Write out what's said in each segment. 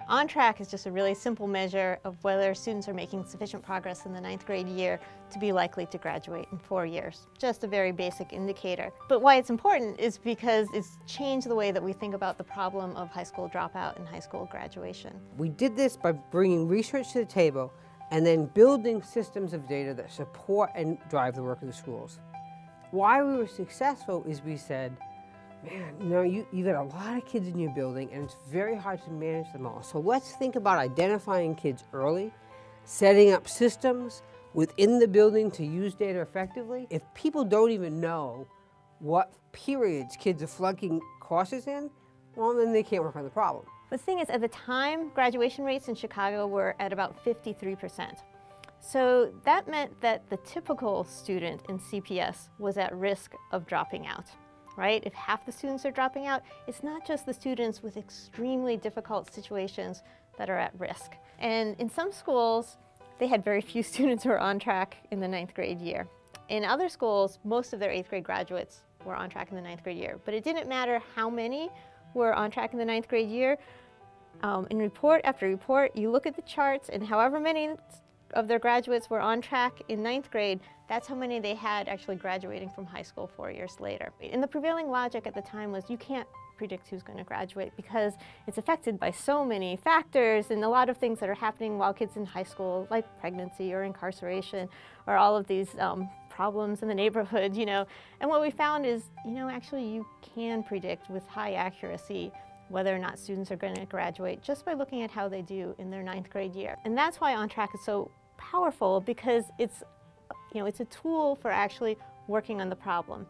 On track is just a really simple measure of whether students are making sufficient progress in the 9th grade year to be likely to graduate in 4 years. Just a very basic indicator. But why it's important is because it's changed the way that we think about the problem of high school dropout and high school graduation. We did this by bringing research to the table and then building systems of data that support and drive the work of the schools. Why we were successful is we said, man, you know, you've got a lot of kids in your building and it's very hard to manage them all. So let's think about identifying kids early, setting up systems within the building to use data effectively. If people don't even know what periods kids are flunking courses in, well, then they can't work on the problem. The thing is, at the time, graduation rates in Chicago were at about 53%. So that meant that the typical student in CPS was at risk of dropping out, right? If half the students are dropping out, it's not just the students with extremely difficult situations that are at risk. And in some schools, they had very few students who were on track in the 9th grade year. In other schools, most of their 8th grade graduates were on track in the 9th grade year. But it didn't matter how many were on track in the 9th grade year. In report after report, you look at the charts, and however many of their graduates were on track in 9th grade, that's how many they had actually graduating from high school 4 years later. And the prevailing logic at the time was you can't predict who's going to graduate because it's affected by so many factors and a lot of things that are happening while kids in high school, like pregnancy or incarceration or all of these problems in the neighborhood, you know. And what we found is, you know, actually you can predict with high accuracy whether or not students are going to graduate just by looking at how they do in their 9th grade year. And that's why On Track is so powerful, because it's, you know, it's a tool for actually working on the problem,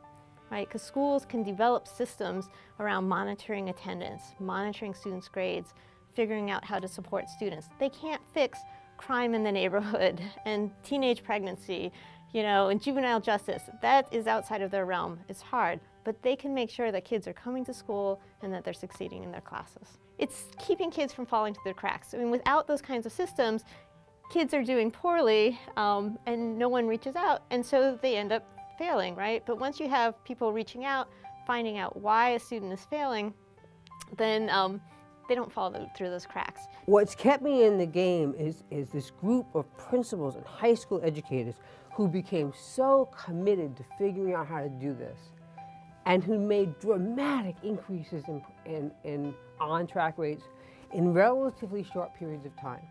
right? Because schools can develop systems around monitoring attendance, monitoring students' grades, figuring out how to support students. They can't fix crime in the neighborhood and teenage pregnancy, you know, and juvenile justice. That is outside of their realm. It's hard, but they can make sure that kids are coming to school and that they're succeeding in their classes. It's keeping kids from falling through the cracks. I mean, without those kinds of systems, kids are doing poorly and no one reaches out, and so they end up failing, right? But once you have people reaching out, finding out why a student is failing, then they don't fall through those cracks. What's kept me in the game is this group of principals and high school educators who became so committed to figuring out how to do this and who made dramatic increases in on-track rates in relatively short periods of time.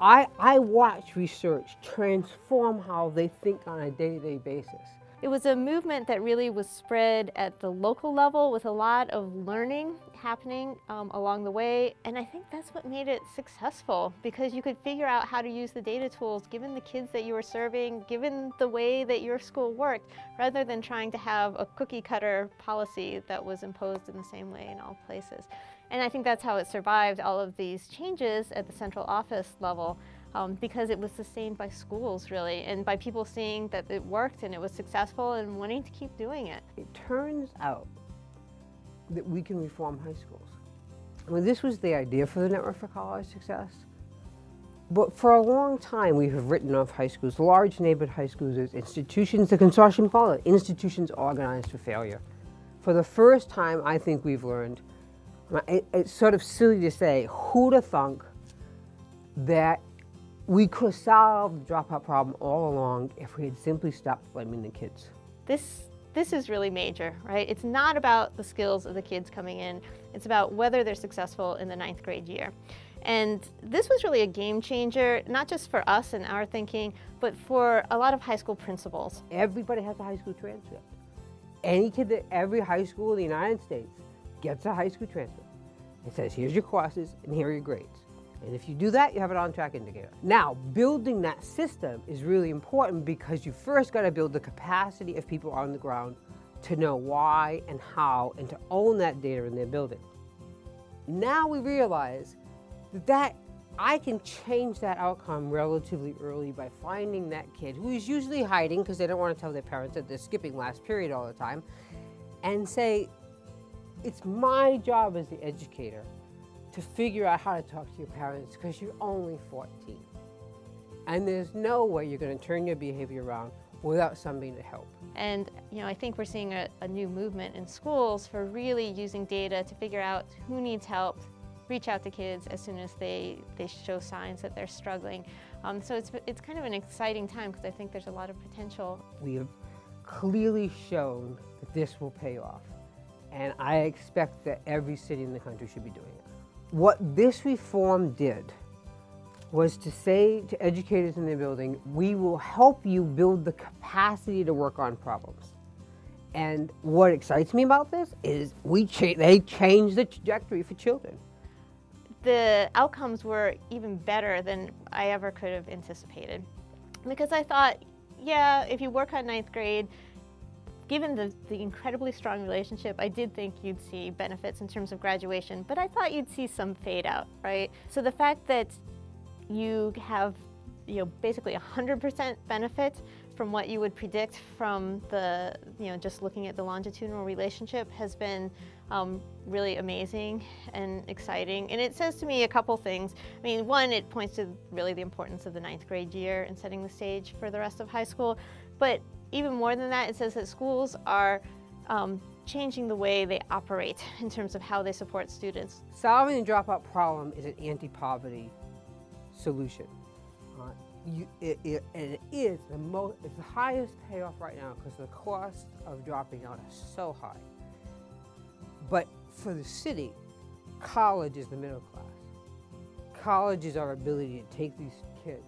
I watch research transform how they think on a day-to-day basis. It was a movement that really was spread at the local level with a lot of learning happening along the way, and I think that's what made it successful, because you could figure out how to use the data tools given the kids that you were serving, given the way that your school worked, rather than trying to have a cookie-cutter policy that was imposed in the same way in all places. And I think that's how it survived all of these changes at the central office level, because it was sustained by schools, really, and by people seeing that it worked and it was successful and wanting to keep doing it. It turns out that we can reform high schools. I mean, this was the idea for the Network for College Success, but for a long time we have written off high schools, large neighborhood high schools, as institutions. The consortium call it institutions organized for failure. For the first time, I think we've learned, it's sort of silly to say, who'd have thunk that we could have solved the dropout problem all along if we had simply stopped blaming the kids. This is really major, right? It's not about the skills of the kids coming in. It's about whether they're successful in the 9th grade year. And this was really a game changer, not just for us and our thinking, but for a lot of high school principals. Everybody has a high school transcript. Any kid at every high school in the United States gets a high school transcript. It says, here's your courses and here are your grades. And if you do that, you have an on-track indicator. Now, building that system is really important, because you first got to build the capacity of people on the ground to know why and how and to own that data in their building. Now we realize that I can change that outcome relatively early by finding that kid who is usually hiding because they don't want to tell their parents that they're skipping last period all the time, and say, it's my job as the educator to figure out how to talk to your parents because you're only 14. And there's no way you're going to turn your behavior around without somebody to help. And you know, I think we're seeing a new movement in schools for really using data to figure out who needs help, reach out to kids as soon as they show signs that they're struggling. So it's kind of an exciting time because I think there's a lot of potential. We have clearly shown that this will pay off, and I expect that every city in the country should be doing it. What this reform did was to say to educators in the building, we will help you build the capacity to work on problems. And what excites me about this is they changed the trajectory for children. The outcomes were even better than I ever could have anticipated. Because I thought, yeah, if you work on 9th grade, given the incredibly strong relationship, I did think you'd see benefits in terms of graduation, but I thought you'd see some fade out, right? So the fact that you have, basically 100% benefit from what you would predict from the, just looking at the longitudinal relationship has been really amazing and exciting. And it says to me a couple things. I mean, one, it points to really the importance of the 9th grade year and setting the stage for the rest of high school. But even more than that, it says that schools are changing the way they operate in terms of how they support students. Solving the dropout problem is an anti-poverty solution. It is it's the highest payoff right now because the cost of dropping out is so high. But for the city, college is the middle class. College is our ability to take these kids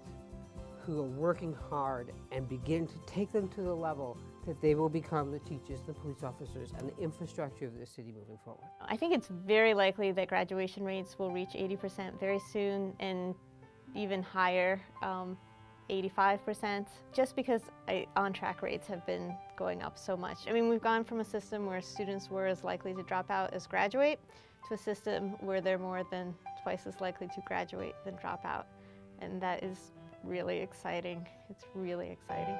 who are working hard and begin to take them to the level that they will become the teachers, the police officers, and the infrastructure of the city moving forward. I think it's very likely that graduation rates will reach 80% very soon, and even higher, 85%, just because on-track rates have been going up so much. I mean, we've gone from a system where students were as likely to drop out as graduate to a system where they're more than twice as likely to graduate than drop out. And that is really exciting. It's really exciting.